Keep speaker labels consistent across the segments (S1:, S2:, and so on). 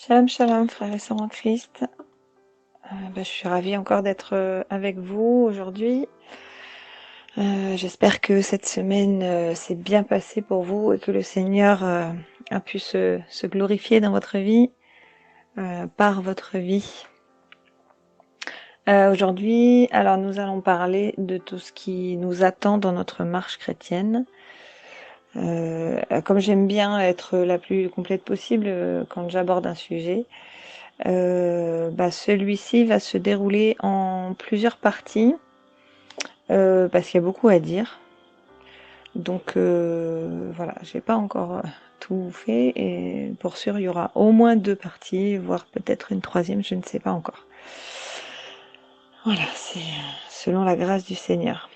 S1: Shalom, shalom, frères et sœurs en Christ. Je suis ravie encore d'être avec vous aujourd'hui. J'espère que cette semaine s'est bien passée pour vous et que le Seigneur a pu se glorifier dans votre vie, par votre vie. Aujourd'hui, alors nous allons parler de tout ce qui nous attend dans notre marche chrétienne. Comme j'aime bien être la plus complète possible quand j'aborde un sujet, celui-ci va se dérouler en plusieurs parties parce qu'il y a beaucoup à dire. Donc voilà, j'ai pas encore tout fait et pour sûr il y aura au moins 2 parties, voire peut-être une troisième, je ne sais pas encore. Voilà, c'est selon la grâce du Seigneur.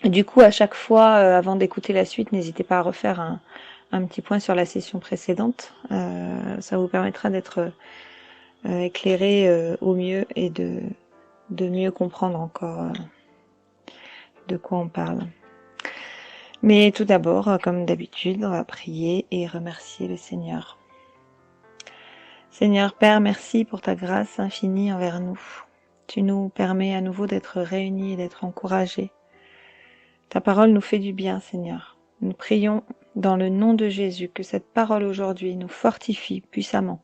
S1: Et du coup, à chaque fois, avant d'écouter la suite, n'hésitez pas à refaire un petit point sur la session précédente. Ça vous permettra d'être éclairé au mieux et de mieux comprendre encore de quoi on parle. Mais tout d'abord, comme d'habitude, on va prier et remercier le Seigneur. Seigneur Père, merci pour ta grâce infinie envers nous. Tu nous permets à nouveau d'être réunis et d'être encouragés. Ta parole nous fait du bien, Seigneur. Nous prions dans le nom de Jésus que cette parole aujourd'hui nous fortifie puissamment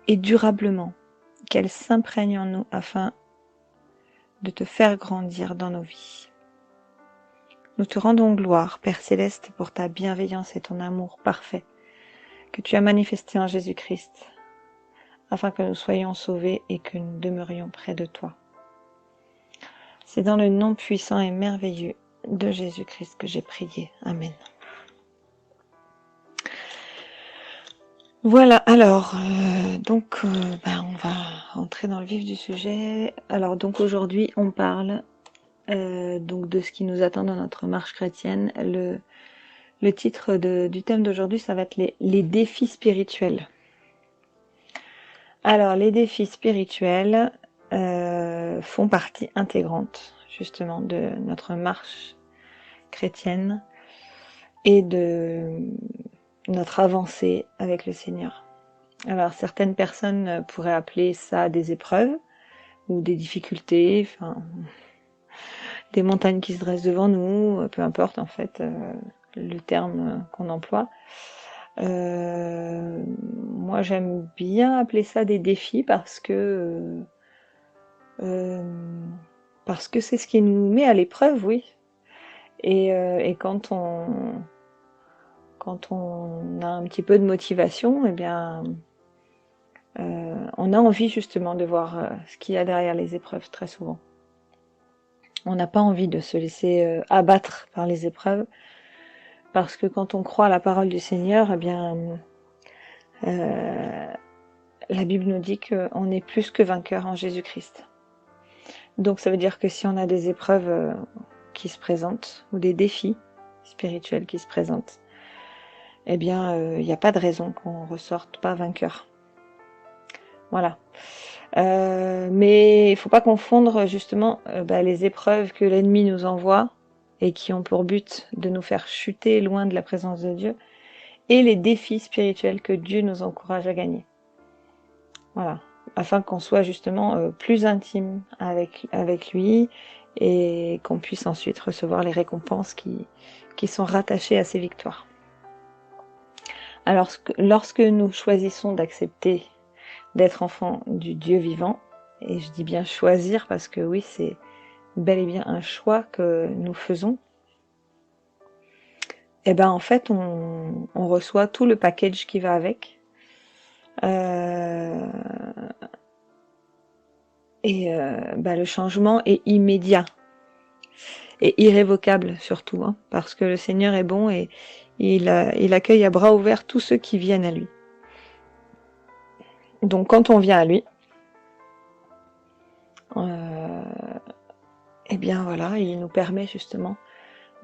S1: et durablement, qu'elle s'imprègne en nous afin de te faire grandir dans nos vies. Nous te rendons gloire, Père Céleste, pour ta bienveillance et ton amour parfait que tu as manifesté en Jésus-Christ, afin que nous soyons sauvés et que nous demeurions près de toi. C'est dans le nom puissant et merveilleux de Jésus-Christ que j'ai prié. Amen. Voilà, alors, on va rentrer dans le vif du sujet. Alors, donc aujourd'hui, on parle donc de ce qui nous attend dans notre marche chrétienne. Le titre du thème d'aujourd'hui, ça va être les défis spirituels. Alors, les défis spirituels font partie intégrante, justement, de notre marche chrétienne et de notre avancée avec le Seigneur. Alors, certaines personnes pourraient appeler ça des épreuves ou des difficultés, enfin, des montagnes qui se dressent devant nous, peu importe en fait le terme qu'on emploie. Moi, j'aime bien appeler ça des défis parce que c'est ce qui nous met à l'épreuve, oui. Et quand on a un petit peu de motivation, eh bien, on a envie justement de voir ce qu'il y a derrière les épreuves très souvent. On n'a pas envie de se laisser abattre par les épreuves, parce que quand on croit à la parole du Seigneur, eh bien, la Bible nous dit qu'on est plus que vainqueur en Jésus-Christ. Donc ça veut dire que si on a des épreuves qui se présentent, ou des défis spirituels qui se présentent, eh bien, il n'y a pas de raison qu'on ressorte pas vainqueur. Voilà. Mais il ne faut pas confondre justement les épreuves que l'ennemi nous envoie et qui ont pour but de nous faire chuter loin de la présence de Dieu, et les défis spirituels que Dieu nous encourage à gagner. Voilà, afin qu'on soit justement plus intime avec lui et qu'on puisse ensuite recevoir les récompenses qui sont rattachées à ces victoires. Alors, lorsque nous choisissons d'accepter d'être enfant du Dieu vivant, et je dis bien choisir parce que oui, c'est bel et bien un choix que nous faisons, et ben en fait on reçoit tout le package qui va avec. Le changement est immédiat et irrévocable surtout, hein, parce que le Seigneur est bon et il accueille à bras ouverts tous ceux qui viennent à lui. Donc quand on vient à lui, eh bien voilà, il nous permet justement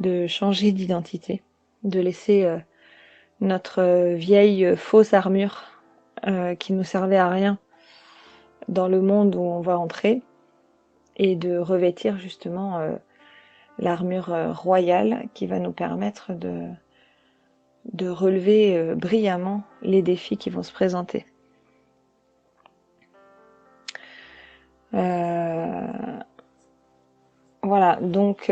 S1: de changer d'identité, de laisser notre vieille fausse armure qui nous servait à rien dans le monde où on va entrer, et de revêtir justement l'armure royale qui va nous permettre de relever brillamment les défis qui vont se présenter. donc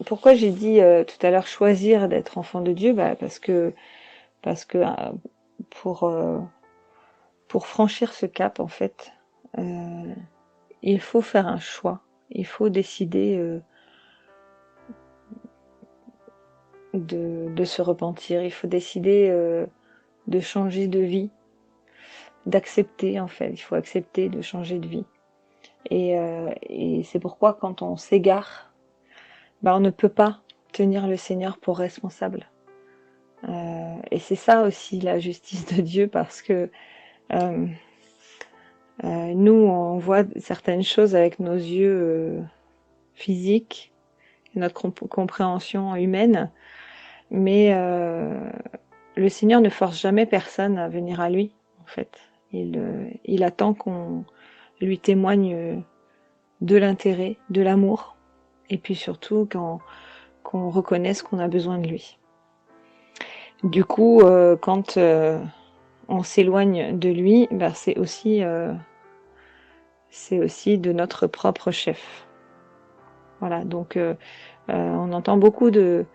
S1: pourquoi j'ai dit tout à l'heure choisir d'être enfant de Dieu, parce que pour franchir ce cap, en fait, il faut faire un choix. Il faut décider de se repentir. Il faut décider de changer de vie, d'accepter, en fait. Il faut accepter de changer de vie. Et c'est pourquoi quand on s'égare, on ne peut pas tenir le Seigneur pour responsable. Et c'est ça aussi la justice de Dieu, parce que nous, on voit certaines choses avec nos yeux physiques, notre compréhension humaine, mais le Seigneur ne force jamais personne à venir à lui, en fait. Il attend qu'on lui témoigne de l'intérêt, de l'amour, et puis surtout qu'on reconnaisse qu'on a besoin de lui. Du coup, quand on s'éloigne de lui, c'est aussi de notre propre chef. Voilà, donc on entend beaucoup de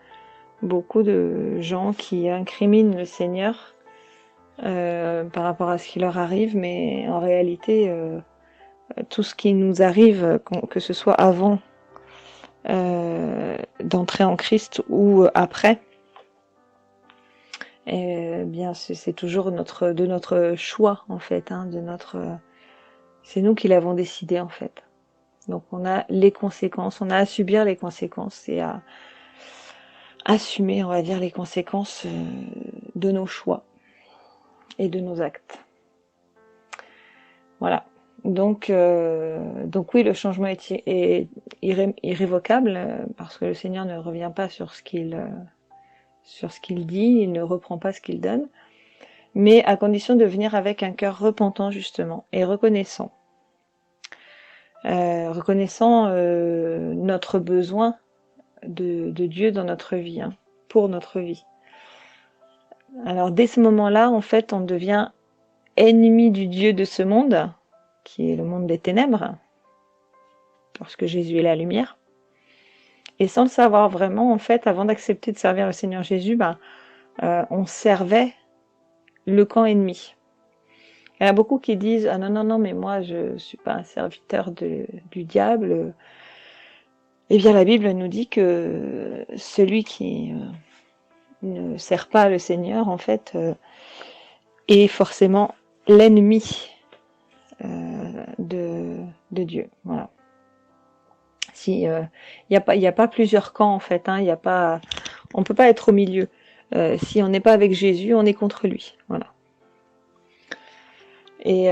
S1: gens qui incriminent le Seigneur par rapport à ce qui leur arrive, mais en réalité, tout ce qui nous arrive, que ce soit avant d'entrer en Christ ou après, bien c'est toujours de notre choix, en fait, c'est nous qui l'avons décidé, en fait. Donc on a les conséquences, on a à subir les conséquences et à assumer, on va dire, les conséquences de nos choix et de nos actes. Voilà. Donc oui, le changement est irrévocable, parce que le Seigneur ne revient pas sur ce qu'il dit, il ne reprend pas ce qu'il donne, mais à condition de venir avec un cœur repentant, justement, et reconnaissant. Notre besoin de Dieu dans notre vie, pour notre vie. Alors dès ce moment-là, en fait, on devient ennemi du Dieu de ce monde, qui est le monde des ténèbres, parce que Jésus est la lumière. Et sans le savoir vraiment, en fait, avant d'accepter de servir le Seigneur Jésus, on servait le camp ennemi. Il y en a beaucoup qui disent « Ah non, mais moi je suis pas un serviteur du diable ». Eh bien la Bible nous dit que celui qui ne sert pas le Seigneur, en fait, est forcément l'ennemi de Dieu. Voilà. Si il y a pas plusieurs camps, en fait, on peut pas être au milieu. Si on n'est pas avec Jésus, on est contre lui. Voilà. Et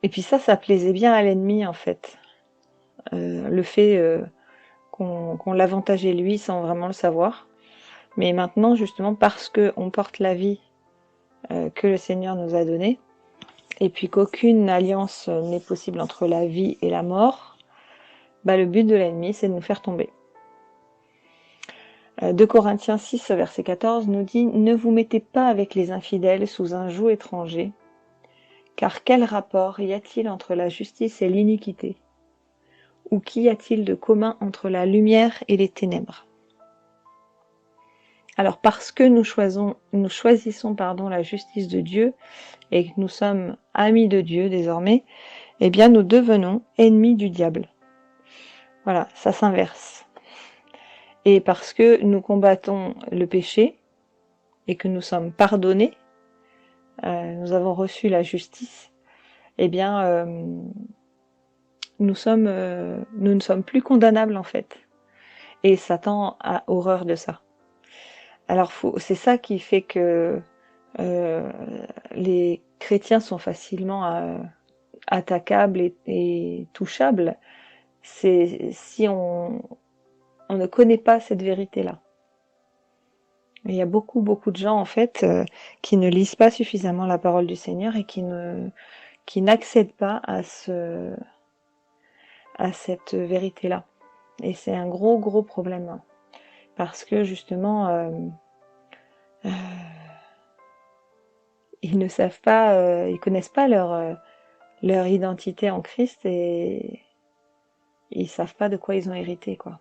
S1: puis ça plaisait bien à l'ennemi, en fait. Le fait qu'on l'avantageait lui sans vraiment le savoir. Mais maintenant, justement, parce qu'on porte la vie que le Seigneur nous a donnée, et puis qu'aucune alliance n'est possible entre la vie et la mort, le but de l'ennemi, c'est de nous faire tomber. 2 Corinthiens 6, verset 14 nous dit « Ne vous mettez pas avec les infidèles sous un joug étranger, car quel rapport y a-t-il entre la justice et l'iniquité? Ou qu'y a-t-il de commun entre la lumière et les ténèbres ?» Alors parce que nous choisissons la justice de Dieu et que nous sommes amis de Dieu désormais, eh bien nous devenons ennemis du diable. Voilà, ça s'inverse. Et parce que nous combattons le péché et que nous sommes pardonnés, nous avons reçu la justice, eh bien nous ne sommes plus condamnables, en fait. Et Satan a horreur de ça. Alors c'est ça qui fait que les chrétiens sont facilement attaquables et touchables. C'est si on ne connaît pas cette vérité-là. Il y a beaucoup de gens, en fait, qui ne lisent pas suffisamment la parole du Seigneur et qui n'accèdent pas à cette vérité-là. Et c'est un gros problème. Parce que justement, ils ne savent pas, ils connaissent pas leur identité en Christ, et ils savent pas de quoi ils ont hérité, quoi.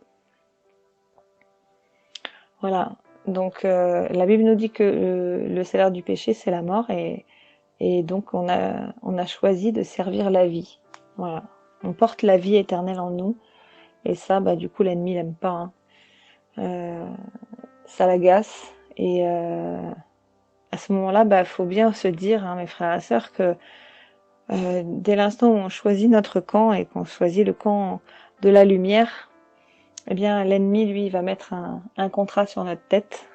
S1: Voilà. Donc la Bible nous dit que le salaire du péché, c'est la mort, et donc on a choisi de servir la vie. Voilà. On porte la vie éternelle en nous, et ça, du coup, l'ennemi l'aime pas, hein. Ça l'agace, et à ce moment-là, faut bien se dire, hein, mes frères et sœurs, que dès l'instant où on choisit notre camp et qu'on choisit le camp de la lumière, eh bien l'ennemi, lui, il va mettre un contrat sur notre tête,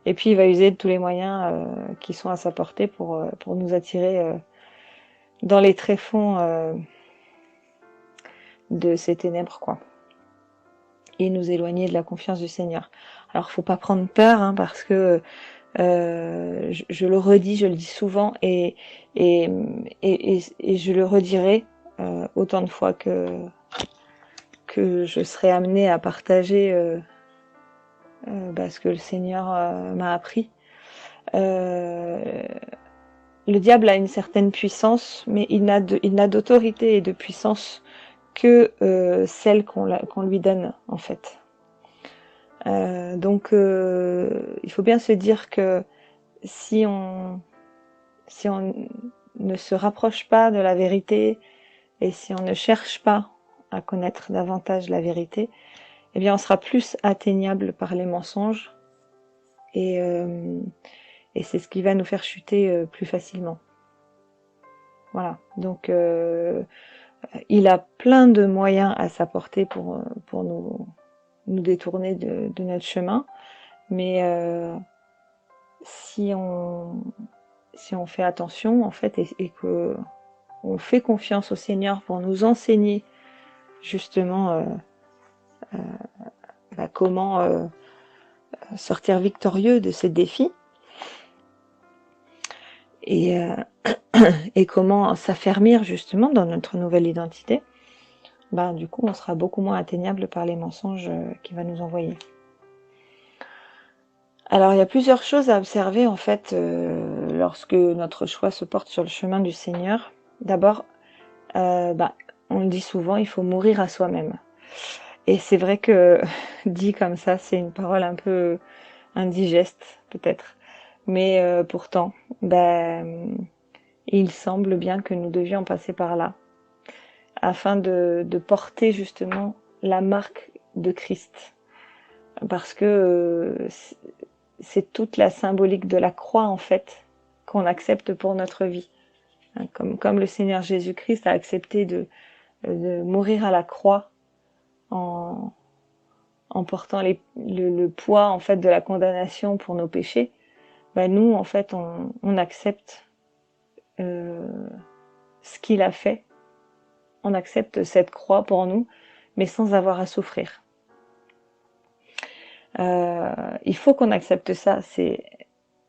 S1: et puis il va user de tous les moyens qui sont à sa portée pour nous attirer dans les tréfonds de ces ténèbres, quoi, et nous éloigner de la confiance du Seigneur. Alors faut pas prendre peur, hein, parce que je le redis, je le dis souvent, et je le redirai autant de fois que je serai amenée à partager ce que le Seigneur m'a appris. Le diable a une certaine puissance, mais il n'a d'autorité et de puissance que celle qu'on lui donne, en fait. Donc il faut bien se dire que si on ne se rapproche pas de la vérité, et si on ne cherche pas à connaître davantage la vérité, eh bien on sera plus atteignable par les mensonges, et c'est ce qui va nous faire chuter plus facilement. Voilà. Donc il a plein de moyens à sa portée pour nous détourner de notre chemin, mais si on fait attention, en fait, et que on fait confiance au Seigneur pour nous enseigner justement comment sortir victorieux de ces défis, et comment s'affermir justement dans notre nouvelle identité, du coup on sera beaucoup moins atteignable par les mensonges qu'il va nous envoyer. Alors il y a plusieurs choses à observer, en fait, lorsque notre choix se porte sur le chemin du Seigneur. D'abord, on le dit souvent, il faut mourir à soi-même. Et c'est vrai que dit comme ça, c'est une parole un peu indigeste peut-être, mais pourtant, il semble bien que nous devions passer par là, afin de porter justement la marque de Christ, parce que c'est toute la symbolique de la croix, en fait, qu'on accepte pour notre vie. Comme le Seigneur Jésus-Christ a accepté de mourir à la croix en portant le poids, en fait, de la condamnation pour nos péchés, nous, en fait, on accepte ce qu'il a fait. On accepte cette croix pour nous, mais sans avoir à souffrir. Il faut qu'on accepte ça.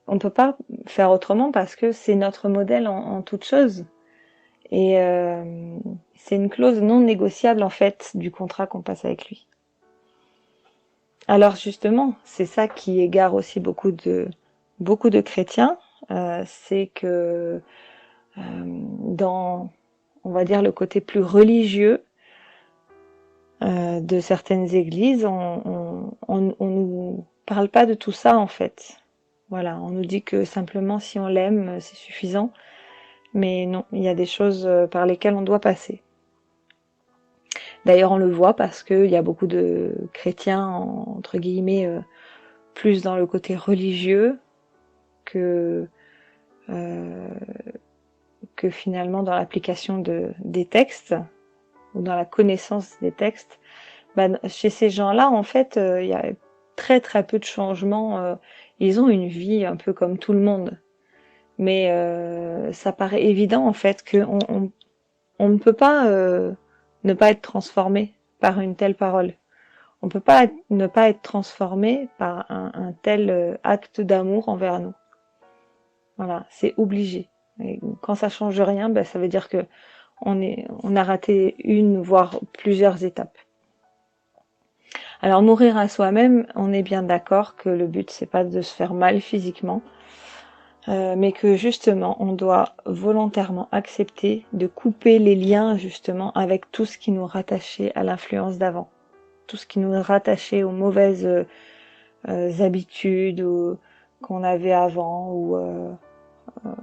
S1: On ne peut pas faire autrement, parce que c'est notre modèle en toute chose. Et c'est une clause non négociable, en fait, du contrat qu'on passe avec lui. Alors justement, c'est ça qui égare aussi beaucoup de chrétiens, c'est que dans, on va dire, le côté plus religieux de certaines églises, on nous parle pas de tout ça, en fait. Voilà, on nous dit que simplement si on l'aime, c'est suffisant. Mais non, il y a des choses par lesquelles on doit passer. D'ailleurs, on le voit parce qu'il y a beaucoup de chrétiens, entre guillemets, plus dans le côté religieux que finalement dans l'application des textes, ou dans la connaissance des textes. Chez ces gens-là, en fait, il y a très très peu de changements. Ils ont une vie un peu comme tout le monde. Mais ça paraît évident, en fait, qu'on ne peut pas ne pas être transformé par une telle parole. On ne peut pas ne pas être transformé par un tel acte d'amour envers nous. Voilà, c'est obligé. Et quand ça change rien, ça veut dire que on a raté une, voire plusieurs étapes. Alors mourir à soi-même, on est bien d'accord que le but, c'est pas de se faire mal physiquement. mais que justement on doit volontairement accepter de couper les liens justement avec tout ce qui nous rattachait à l'influence d'avant, tout ce qui nous rattachait aux mauvaises habitudes qu'on avait avant, ou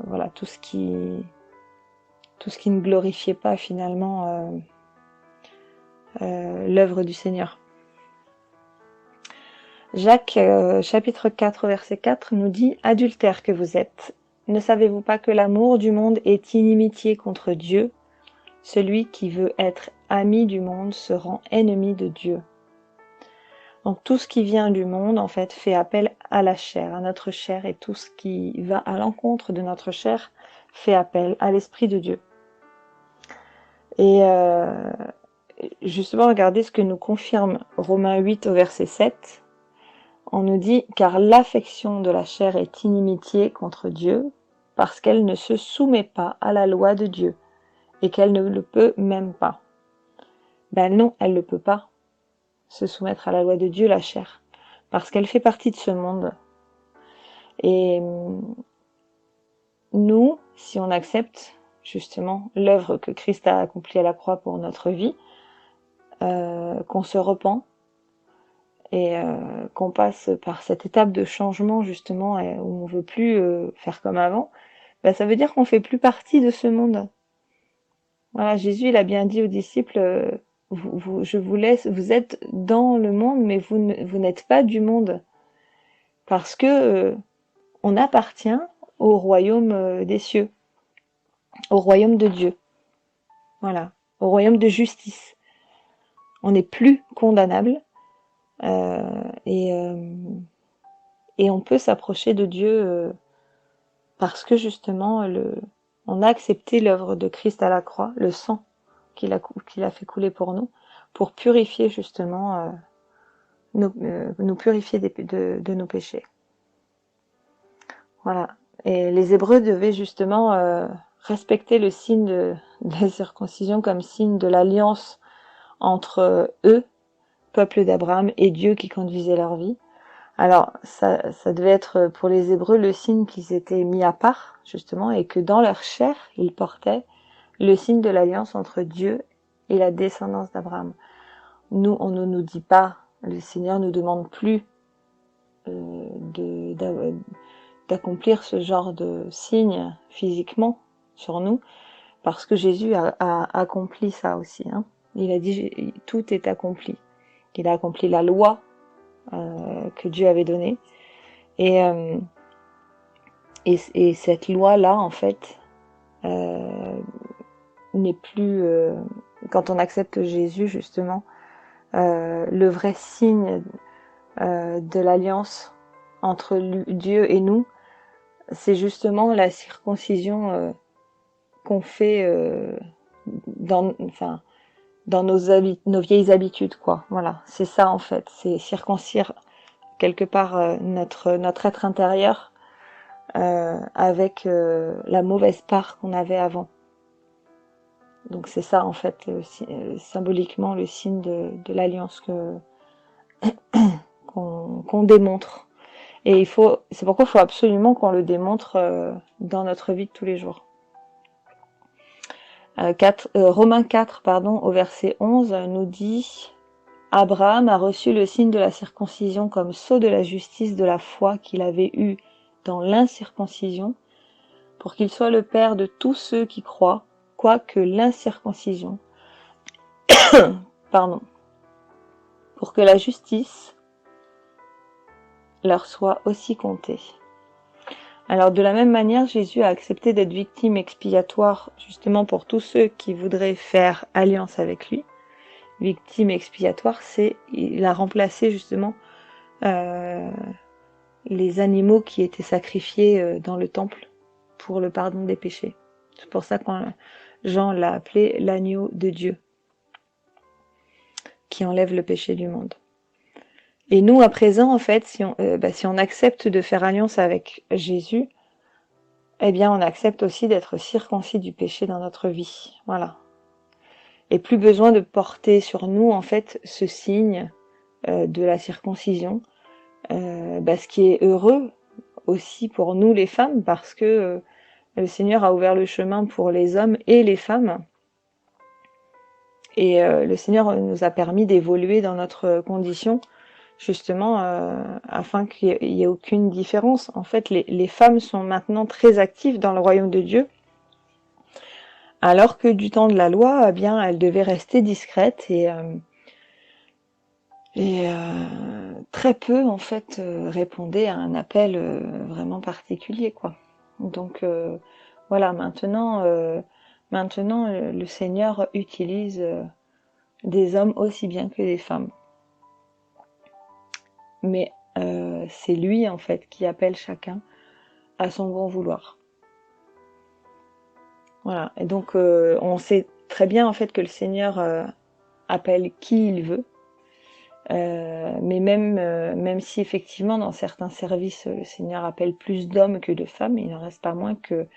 S1: voilà, tout ce qui ne glorifiait pas finalement l'œuvre du Seigneur. Jacques chapitre 4 verset 4 nous dit: « Adultères que vous êtes, ne savez-vous pas que l'amour du monde est inimitié contre Dieu? Celui qui veut être ami du monde se rend ennemi de Dieu. » Donc tout ce qui vient du monde, en fait, fait appel à la chair, à notre chair, et tout ce qui va à l'encontre de notre chair fait appel à l'Esprit de Dieu. Et justement, regardez ce que nous confirme Romains 8 au verset 7. On nous dit: « Car l'affection de la chair est inimitié contre Dieu, parce qu'elle ne se soumet pas à la loi de Dieu, et qu'elle ne le peut même pas. » Ben non, elle ne peut pas se soumettre à la loi de Dieu, la chair, parce qu'elle fait partie de ce monde. Et nous, si on accepte justement l'œuvre que Christ a accomplie à la croix pour notre vie, qu'on se repent, et qu'on passe par cette étape de changement justement, où on veut plus faire comme avant, ben ça veut dire qu'on fait plus partie de ce monde. Voilà, Jésus il a bien dit aux disciples, je vous laisse, vous êtes dans le monde, mais vous n'êtes pas du monde, parce que on appartient au royaume des cieux, au royaume de Dieu, voilà, au royaume de justice. On n'est plus condamnable, et on peut s'approcher de Dieu parce que justement on a accepté l'œuvre de Christ à la croix, le sang qu'il a fait couler pour nous, pour purifier justement nous purifier de nos péchés. Voilà. Et les Hébreux devaient justement respecter le signe de la circoncision comme signe de l'alliance entre eux, peuple d'Abraham, et Dieu qui conduisait leur vie. Alors ça devait être pour les Hébreux le signe qu'ils étaient mis à part justement, et que dans leur chair ils portaient le signe de l'alliance entre Dieu et la descendance d'Abraham. Nous, on ne nous dit pas, le Seigneur ne nous demande plus d'accomplir ce genre de signe physiquement sur nous, parce que Jésus a accompli ça aussi, hein. Il a dit tout est accompli. Il a accompli la loi que Dieu avait donnée, et cette loi là en fait n'est plus, quand on accepte Jésus justement, le vrai signe de l'alliance entre Dieu et nous, c'est justement la circoncision qu'on fait dans nos vieilles habitudes, quoi. Voilà, c'est ça en fait, c'est circoncire quelque part notre être intérieur avec la mauvaise part qu'on avait avant. Donc c'est ça en fait symboliquement le signe de l'alliance qu'on démontre. Et c'est pourquoi il faut absolument qu'on le démontre dans notre vie de tous les jours. Romains 4, au verset 11 nous dit: « Abraham a reçu le signe de la circoncision comme sceau de la justice de la foi qu'il avait eue dans l'incirconcision, pour qu'il soit le père de tous ceux qui croient, quoique l'incirconcision, pour que la justice leur soit aussi comptée. » Alors de la même manière, Jésus a accepté d'être victime expiatoire justement pour tous ceux qui voudraient faire alliance avec lui. Victime expiatoire, il a remplacé justement les animaux qui étaient sacrifiés dans le temple pour le pardon des péchés. C'est pour ça que Jean l'a appelé l'agneau de Dieu, qui enlève le péché du monde. Et nous, à présent, en fait, si on accepte de faire alliance avec Jésus, eh bien, on accepte aussi d'être circoncis du péché dans notre vie. Voilà. Et plus besoin de porter sur nous, en fait, ce signe de la circoncision. Ce qui est heureux, aussi pour nous les femmes, parce que le Seigneur a ouvert le chemin pour les hommes et les femmes. Et le Seigneur nous a permis d'évoluer dans notre condition, justement, afin qu'il n'y ait aucune différence. En fait, les femmes sont maintenant très actives dans le royaume de Dieu, alors que du temps de la loi, eh bien, elles devaient rester discrètes et très peu, en fait, répondaient à un appel vraiment particulier, quoi. Donc, voilà, maintenant, le Seigneur utilise des hommes aussi bien que des femmes. Mais c'est lui, en fait, qui appelle chacun à son bon vouloir. Voilà. Et donc, on sait très bien, en fait, que le Seigneur appelle qui il veut. Mais même si, effectivement, dans certains services, le Seigneur appelle plus d'hommes que de femmes, il n'en reste pas moins que,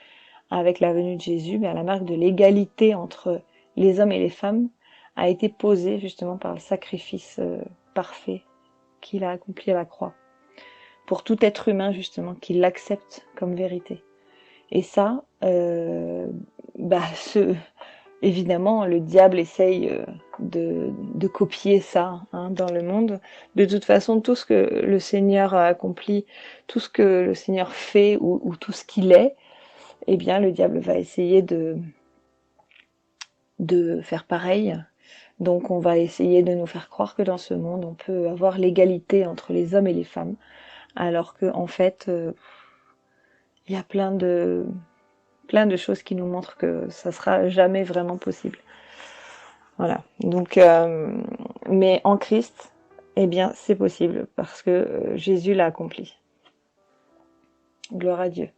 S1: avec la venue de Jésus, la marque de l'égalité entre les hommes et les femmes a été posée, justement, par le sacrifice parfait qu'il a accompli à la croix. Pour tout être humain, justement, qui l'accepte comme vérité. Et ça, évidemment, le diable essaye de copier ça dans le monde. De toute façon, tout ce que le Seigneur a accompli, tout ce que le Seigneur fait ou tout ce qu'il est, eh bien, le diable va essayer de faire pareil. Donc, on va essayer de nous faire croire que dans ce monde, on peut avoir l'égalité entre les hommes et les femmes, alors que en fait, il y a plein de choses qui nous montrent que ça sera jamais vraiment possible. Voilà. Donc, mais en Christ, eh bien, c'est possible parce que Jésus l'a accompli. Gloire à Dieu.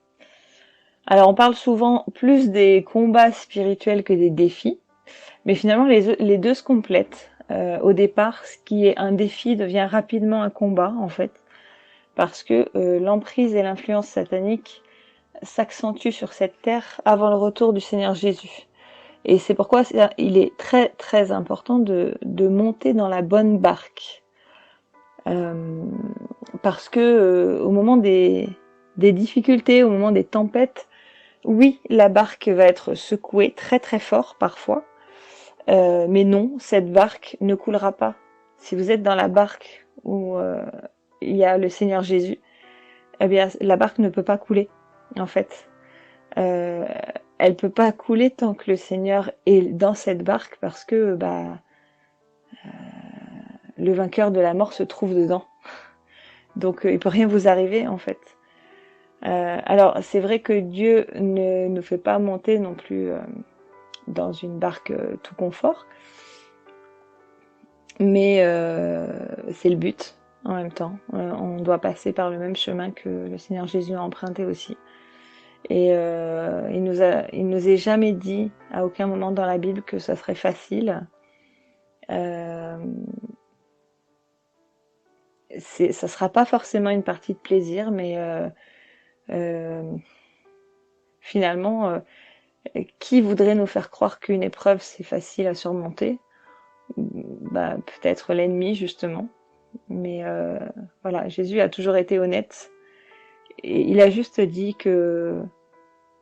S1: Alors, on parle souvent plus des combats spirituels que des défis, mais finalement, les deux se complètent. Au départ, ce qui est un défi devient rapidement un combat, en fait, parce que l'emprise et l'influence satanique s'accentue sur cette terre avant le retour du Seigneur Jésus. Et c'est pourquoi il est très très important de monter dans la bonne barque. Parce que au moment des difficultés, au moment des tempêtes, oui, la barque va être secouée très très fort parfois, mais non, cette barque ne coulera pas. Si vous êtes dans la barque où il y a le Seigneur Jésus, eh bien la barque ne peut pas couler, en fait. Elle peut pas couler tant que le Seigneur est dans cette barque, parce que le vainqueur de la mort se trouve dedans. Donc il peut rien vous arriver, en fait. Alors c'est vrai que Dieu ne nous fait pas monter non plus dans une barque tout confort, mais c'est le but en même temps. On doit passer par le même chemin que le Seigneur Jésus a emprunté aussi. Et il nous est jamais dit à aucun moment dans la Bible que ça serait facile. Ça sera pas forcément une partie de plaisir, mais finalement, qui voudrait nous faire croire qu'une épreuve c'est facile à surmonter? Peut-être l'ennemi, justement. Mais voilà, Jésus a toujours été honnête. Et il a juste dit que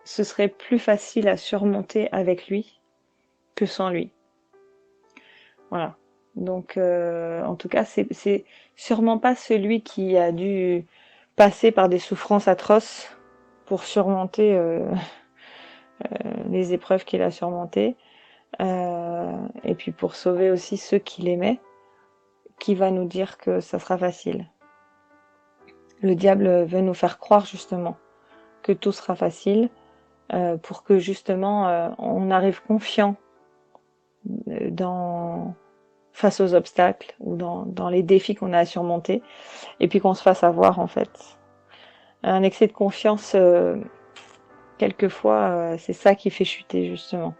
S1: ce serait plus facile à surmonter avec lui que sans lui. Voilà. Donc, en tout cas, c'est sûrement pas celui qui a dû passer par des souffrances atroces pour surmonter les épreuves qu'il a surmontées, et puis pour sauver aussi ceux qu'il aimait, qui va nous dire que ça sera facile. Le diable veut nous faire croire justement que tout sera facile, pour que justement on arrive confiant face aux obstacles ou dans les défis qu'on a à surmonter, et puis qu'on se fasse avoir, en fait. Un excès de confiance, quelquefois, c'est ça qui fait chuter, justement.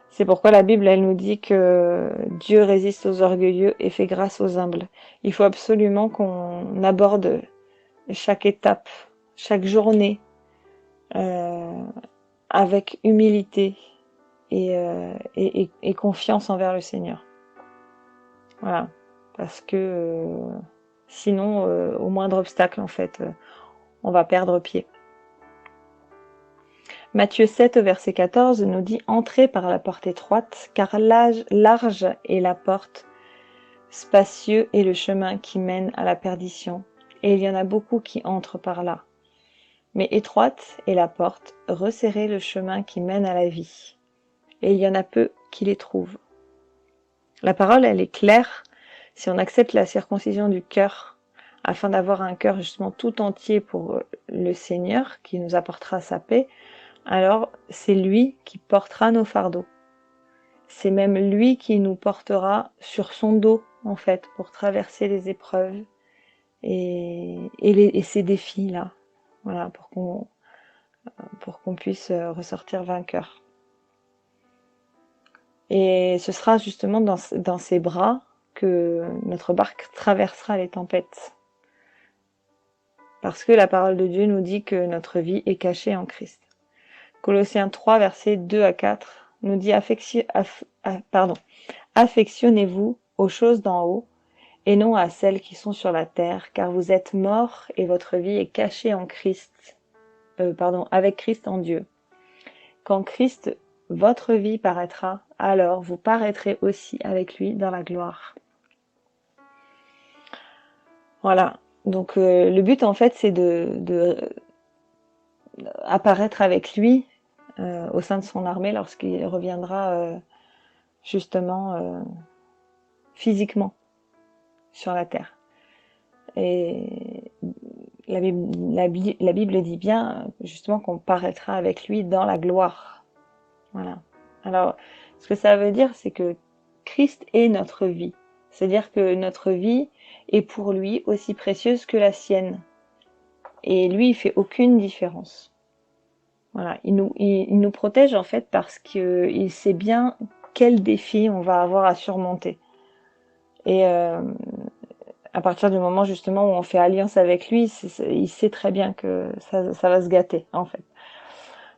S1: C'est pourquoi la Bible, elle nous dit que Dieu résiste aux orgueilleux et fait grâce aux humbles. Il faut absolument qu'on aborde chaque étape, chaque journée, avec humilité et confiance envers le Seigneur. Voilà, parce que sinon, au moindre obstacle, en fait, on va perdre pied. Matthieu 7 au verset 14 nous dit « Entrez par la porte étroite, car large est la porte, spacieux est le chemin qui mène à la perdition, et il y en a beaucoup qui entrent par là. Mais étroite est la porte, resserré le chemin qui mène à la vie, et il y en a peu qui les trouvent. » La parole, elle est claire. Si on accepte la circoncision du cœur, afin d'avoir un cœur justement tout entier pour le Seigneur, qui nous apportera sa paix, alors c'est lui qui portera nos fardeaux. C'est même lui qui nous portera sur son dos, en fait, pour traverser les épreuves et ces défis-là. Voilà, pour qu'on puisse ressortir vainqueur. Et ce sera justement dans ses bras que notre barque traversera les tempêtes. Parce que la parole de Dieu nous dit que notre vie est cachée en Christ. Colossiens 3, versets 2 à 4, nous dit affectionnez-vous aux choses d'en haut et non à celles qui sont sur la terre, car vous êtes morts et votre vie est cachée en Christ, avec Christ en Dieu. Quand Christ, votre vie paraîtra, alors vous paraîtrez aussi avec lui dans la gloire. Voilà. Donc le but en fait c'est de apparaître avec lui au sein de son armée lorsqu'il reviendra justement physiquement sur la terre. Et la Bible dit bien justement qu'on paraîtra avec lui dans la gloire. Voilà. Alors, ce que ça veut dire, c'est que Christ est notre vie. C'est-à-dire que notre vie est pour lui aussi précieuse que la sienne. Et lui, il fait aucune différence. Voilà, il nous protège en fait parce qu'il sait bien quel défi on va avoir à surmonter. Et à partir du moment justement où on fait alliance avec lui, il sait très bien que ça va se gâter en fait.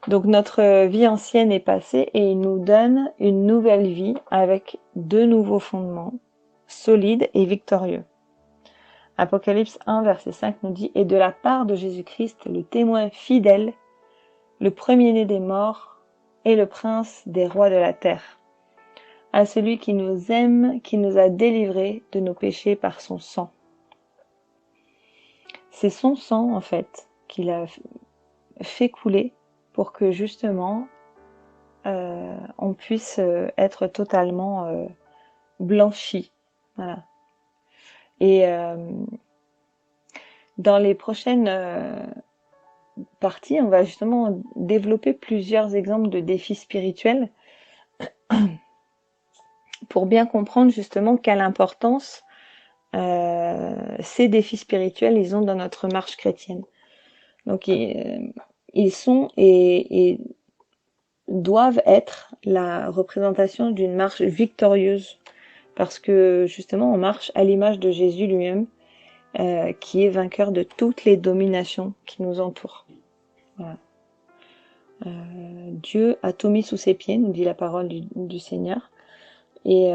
S1: Donc notre vie ancienne est passée et il nous donne une nouvelle vie avec de nouveaux fondements, solides et victorieux. Apocalypse 1, verset 5 nous dit « Et de la part de Jésus-Christ, le témoin fidèle, le premier-né des morts et le prince des rois de la terre, à celui qui nous aime, qui nous a délivrés de nos péchés par son sang. » C'est son sang, en fait, qu'il a fait couler pour que, justement, on puisse être totalement blanchi. Voilà. Et dans les prochaines parties, on va justement développer plusieurs exemples de défis spirituels pour bien comprendre justement quelle importance ces défis spirituels ils ont dans notre marche chrétienne. Donc ils sont et doivent être la représentation d'une marche victorieuse, parce que justement on marche à l'image de Jésus lui-même, qui est vainqueur de toutes les dominations qui nous entourent. Voilà. Dieu a tout mis sous ses pieds, nous dit la parole du Seigneur. Et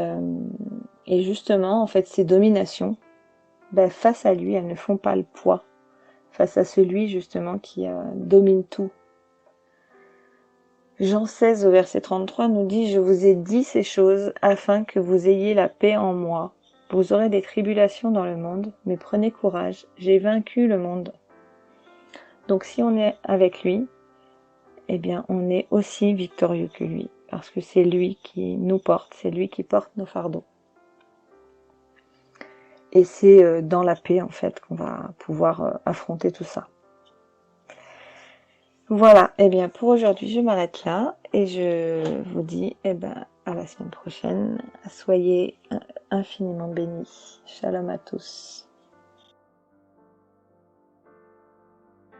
S1: justement, en fait, ces dominations, face à lui, elles ne font pas le poids face à celui justement qui domine tout. Jean 16 au verset 33 nous dit « Je vous ai dit ces choses afin que vous ayez la paix en moi. Vous aurez des tribulations dans le monde, mais prenez courage, j'ai vaincu le monde. » Donc si on est avec lui, eh bien on est aussi victorieux que lui, parce que c'est lui qui nous porte, c'est lui qui porte nos fardeaux. Et c'est dans la paix en fait qu'on va pouvoir affronter tout ça. Voilà, eh bien pour aujourd'hui je m'arrête là et je vous dis à la semaine prochaine. Soyez infiniment bénis. Shalom à tous.